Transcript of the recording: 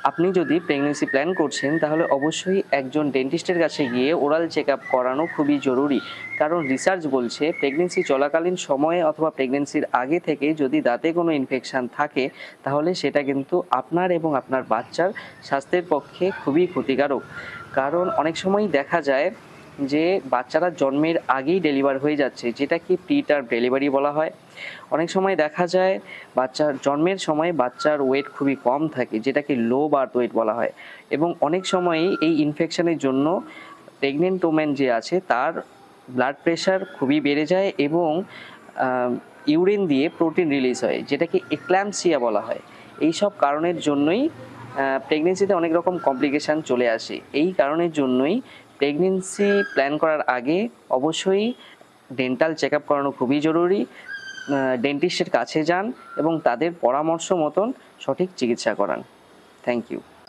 আপনি যদি pregnancy plan করছেন তাহলে অবশ্যই একজন ডেন্টিস্টের কাছে গিয়ে ওরাল চেক আপ করানো খুবই জরুরি। কারণ রিসার্চ বলছে প্রেগনেন্সি চলাকালীন সময়ে অথবা প্রেগনেন্সির আগে থেকে যদি দাঁতে কোনো ইনফেকশান থাকে তাহলে সেটা কিন্তু আপনার এবং আপনার বাচ্চার স্বাস্থ্যের পক্ষে খুবই ক্ষতিকারক। কারণ অনেক সময়ই দেখা যায় যে বাচ্চারা জন্মের আগেই ডেলিভার হয়ে যাচ্ছে, যেটাকে প্রিটার্ম ডেলিভারি বলা হয়। অনেক সময় দেখা যায় বাচ্চার জন্মের সময় বাচ্চার ওয়েট খুবই কম থাকে, যেটাকে লো বার্থ ওয়েট বলা হয়। এবং অনেক সময়ই এই ইনফেকশনের জন্য প্রেগনেন্ট ওম্যান যে আছে তার ব্লাড প্রেশার খুবই বেড়ে যায় এবং ইউরিন দিয়ে প্রোটিন রিলিজ হয়, যেটাকে এক্ল্যাম্পসিয়া বলা হয়। এই সব কারণের জন্যই প্রেগনেন্সিতে অনেক রকম কমপ্লিকেশান চলে আসে। এই কারণের জন্যই প্রেগনেন্সি প্ল্যান করার আগে অবশ্যই ডেন্টাল চেক আপ করানো খুবই জরুরি। ডেন্টিস্টের কাছে যান এবং তাদের পরামর্শ মতন সঠিক চিকিৎসা করান। Thank you.